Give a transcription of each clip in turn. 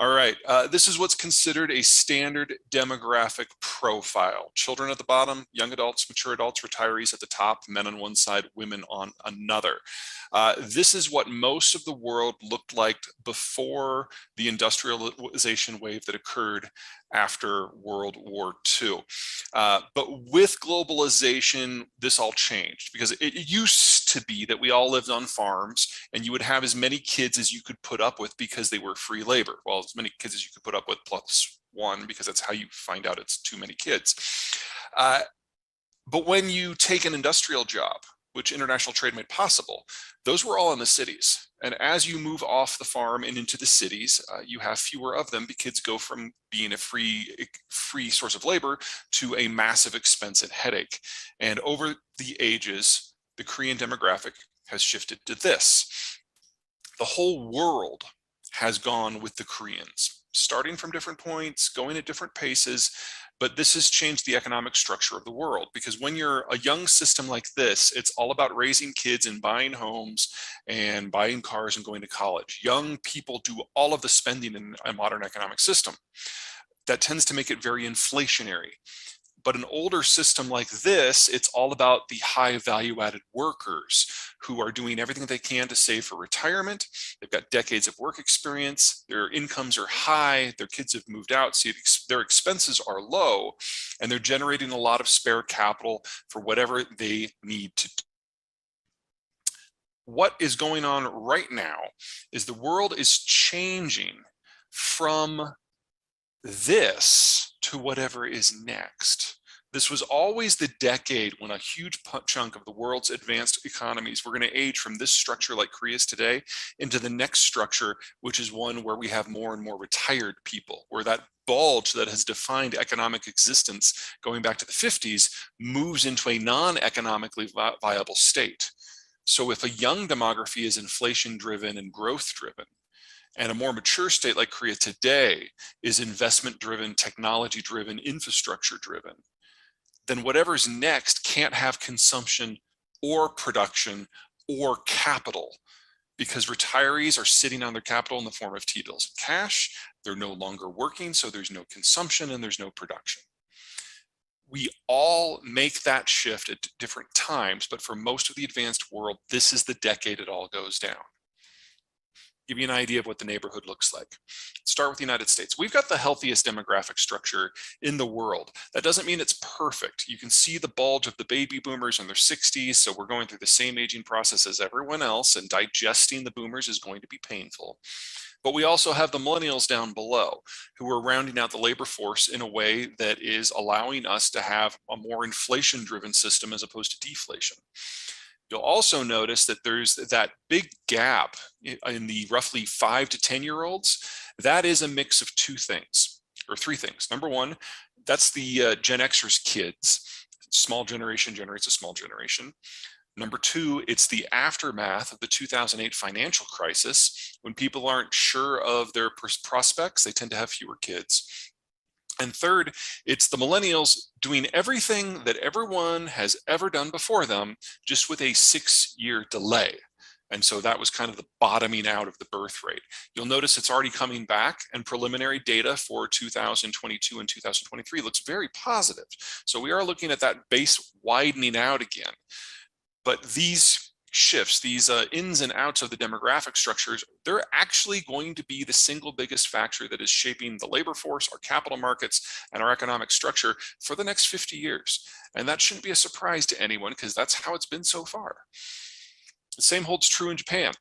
All right, this is what's considered a standard demographic profile. Children at the bottom, young adults, mature adults, retirees at the top, men on one side, women on another. This is what most of the world looked like before the industrialization wave that occurred after World War II. But with globalization, this all changed because it used to be that we all lived on farms and you would have as many kids as you could put up with because they were free labor. Well, as many kids as you could put up with plus one, because that's how you find out it's too many kids. But when you take an industrial job, which international trade made possible, those were all in the cities. And as you move off the farm and into the cities, you have fewer of them because kids go from being a free source of labor to a massive expense and headache. And over the ages, the Korean demographic has shifted to this. The whole world has gone with the Koreans, starting from different points, going at different paces, but this has changed the economic structure of the world, because when you're a young system like this, it's all about raising kids and buying homes and buying cars and going to college. Young people do all of the spending in a modern economic system. That tends to make it very inflationary. But an older system like this, it's all about the high value added workers who are doing everything they can to save for retirement. They've got decades of work experience, their incomes are high, their kids have moved out, so their expenses are low, and they're generating a lot of spare capital for whatever they need to do. What is going on right now is the world is changing from this to whatever is next. This was always the decade when a huge chunk of the world's advanced economies were going to age from this structure like Korea's today into the next structure, which is one where we have more and more retired people, where that bulge that has defined economic existence going back to the 50s moves into a non-economically viable state. So if a young demography is inflation driven and growth driven, and a more mature state like Korea today is investment driven, technology driven, infrastructure driven, then whatever's next can't have consumption or production or capital, because retirees are sitting on their capital in the form of T-bills and cash. They're no longer working, so there's no consumption and there's no production. We all make that shift at different times, but for most of the advanced world, this is the decade it all goes down. Give you an idea of what the neighborhood looks like. Let's start with the United States. We've got the healthiest demographic structure in the world. That doesn't mean it's perfect. You can see the bulge of the baby boomers in their 60s, so we're going through the same aging process as everyone else, and digesting the boomers is going to be painful. But we also have the millennials down below, who are rounding out the labor force in a way that is allowing us to have a more inflation-driven system as opposed to deflation. You'll also notice that there's that big gap in the roughly 5 to 10-year-olds. That is a mix of two things, or three things. Number one, that's the Gen Xers kids. Small generation generates a small generation. Number two, it's the aftermath of the 2008 financial crisis. When people aren't sure of their prospects, they tend to have fewer kids. And third, it's the millennials doing everything that everyone has ever done before them, just with a 6-year delay. And so that was kind of the bottoming out of the birth rate. You'll notice it's already coming back, and preliminary data for 2022 and 2023 looks very positive. So we are looking at that base widening out again. But these shifts, these ins and outs of the demographic structures, they're actually going to be the single biggest factor that is shaping the labor force, our capital markets, and our economic structure for the next 50 years. And that shouldn't be a surprise to anyone, because that's how it's been so far. The same holds true in Japan.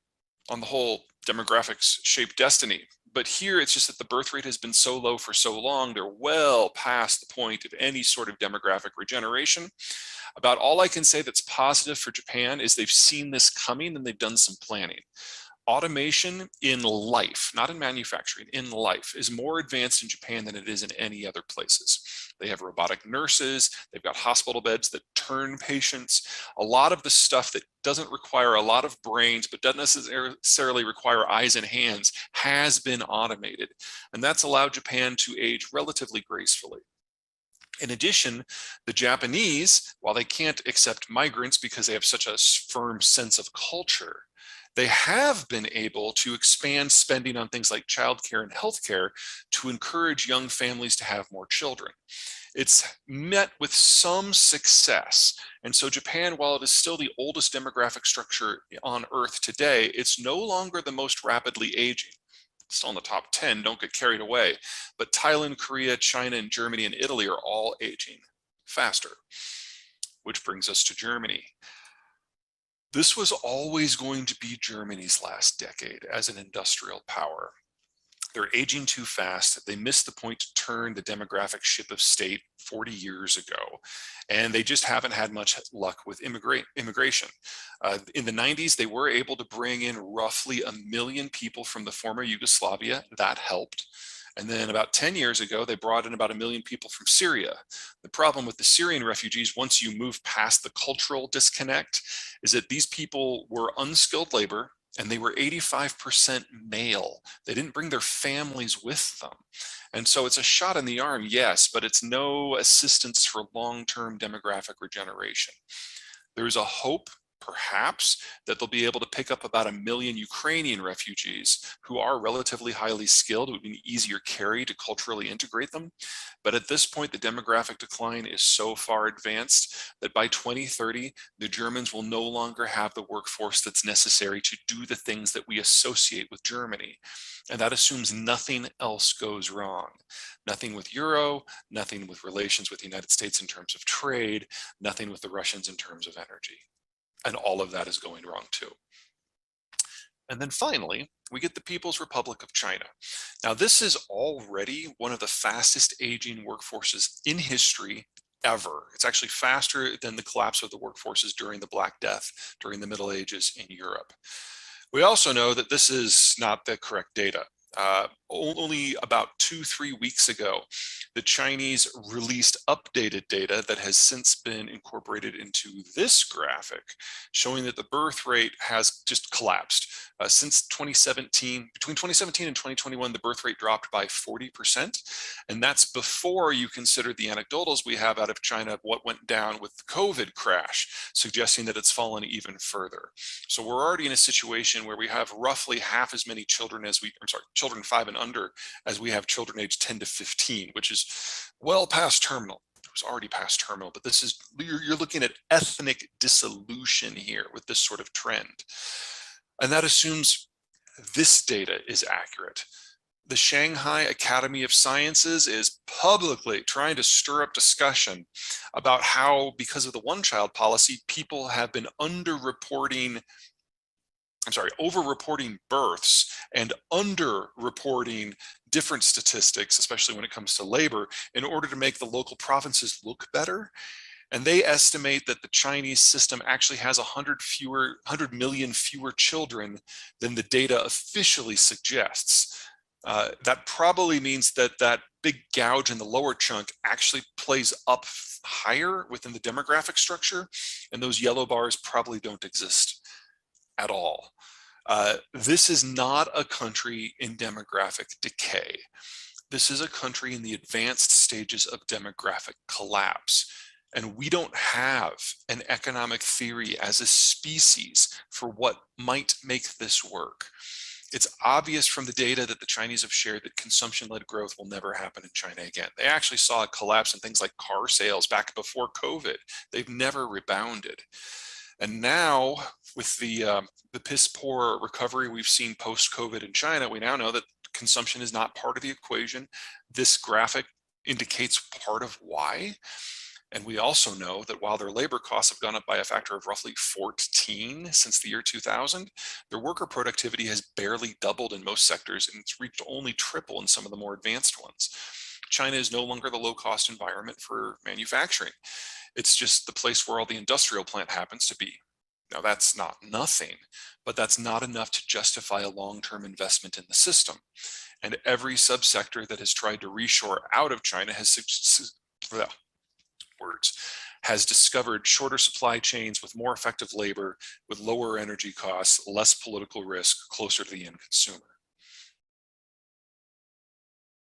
On the whole, demographics shape destiny. But here, it's just that the birth rate has been so low for so long, they're well past the point of any sort of demographic regeneration. About all I can say that's positive for Japan is they've seen this coming and they've done some planning. Automation in life, not in manufacturing, in life, is more advanced in Japan than it is in any other places. They have robotic nurses, they've got hospital beds that turn patients. A lot of the stuff that doesn't require a lot of brains, but doesn't necessarily require eyes and hands, has been automated. And that's allowed Japan to age relatively gracefully. In addition, the Japanese, while they can't accept migrants because they have such a firm sense of culture, they have been able to expand spending on things like childcare and healthcare to encourage young families to have more children. It's met with some success. And so Japan, while it is still the oldest demographic structure on Earth today, it's no longer the most rapidly aging. It's still in the top 10, don't get carried away. But Thailand, Korea, China, and Germany and Italy are all aging faster, which brings us to Germany. This was always going to be Germany's last decade as an industrial power. They're aging too fast. They missed the point to turn the demographic ship of state 40 years ago, and they just haven't had much luck with immigration. In the 90s, they were able to bring in roughly 1 million people from the former Yugoslavia. That helped. And then about 10 years ago, they brought in about 1 million people from Syria. The problem with the Syrian refugees, once you move past the cultural disconnect, is that these people were unskilled labor, and they were 85% male. They didn't bring their families with them. And so it's a shot in the arm, yes, but it's no assistance for long-term demographic regeneration. There's a hope, perhaps, that they'll be able to pick up about 1 million Ukrainian refugees who are relatively highly skilled. It would be an easier carry to culturally integrate them. But at this point, the demographic decline is so far advanced that by 2030, the Germans will no longer have the workforce that's necessary to do the things that we associate with Germany. And that assumes nothing else goes wrong. Nothing with Euro, nothing with relations with the United States in terms of trade, nothing with the Russians in terms of energy. And all of that is going wrong too. And then finally, we get the People's Republic of China. Now, this is already one of the fastest aging workforces in history ever. It's actually faster than the collapse of the workforces during the Black Death, during the Middle Ages in Europe. We also know that this is not the correct data. Only about 2-3 weeks ago, the Chinese released updated data that has since been incorporated into this graphic, showing that the birth rate has just collapsed. Since 2017, between 2017 and 2021, the birth rate dropped by 40%. And that's before you consider the anecdotals we have out of China of what went down with the COVID crash, suggesting that it's fallen even further. So we're already in a situation where we have roughly half as many children as children 5 and under as we have children aged 10 to 15, which is well past terminal. It was already past terminal, but this is, you're looking at ethnic dissolution here with this sort of trend. And that assumes this data is accurate. The Shanghai Academy of Sciences is publicly trying to stir up discussion about how, because of the one-child policy, people have been over-reporting births and under-reporting different statistics, especially when it comes to labor, in order to make the local provinces look better. And they estimate that the Chinese system actually has 100 million fewer children than the data officially suggests. That probably means that that big gouge in the lower chunk actually plays up higher within the demographic structure, and those yellow bars probably don't exist at all. This is not a country in demographic decay. This is a country in the advanced stages of demographic collapse. And we don't have an economic theory as a species for what might make this work. It's obvious from the data that the Chinese have shared that consumption-led growth will never happen in China again. They actually saw a collapse in things like car sales back before COVID. They've never rebounded. And now, with the piss poor recovery we've seen post-COVID in China, we now know that consumption is not part of the equation. This graphic indicates part of why. And we also know that while their labor costs have gone up by a factor of roughly 14 since the year 2000, their worker productivity has barely doubled in most sectors, and it's reached only triple in some of the more advanced ones. China is no longer the low-cost environment for manufacturing. It's just the place where all the industrial plant happens to be. Now, that's not nothing, but that's not enough to justify a long-term investment in the system. And every subsector that has tried to reshore out of China has discovered shorter supply chains with more effective labor, with lower energy costs, less political risk, closer to the end consumer.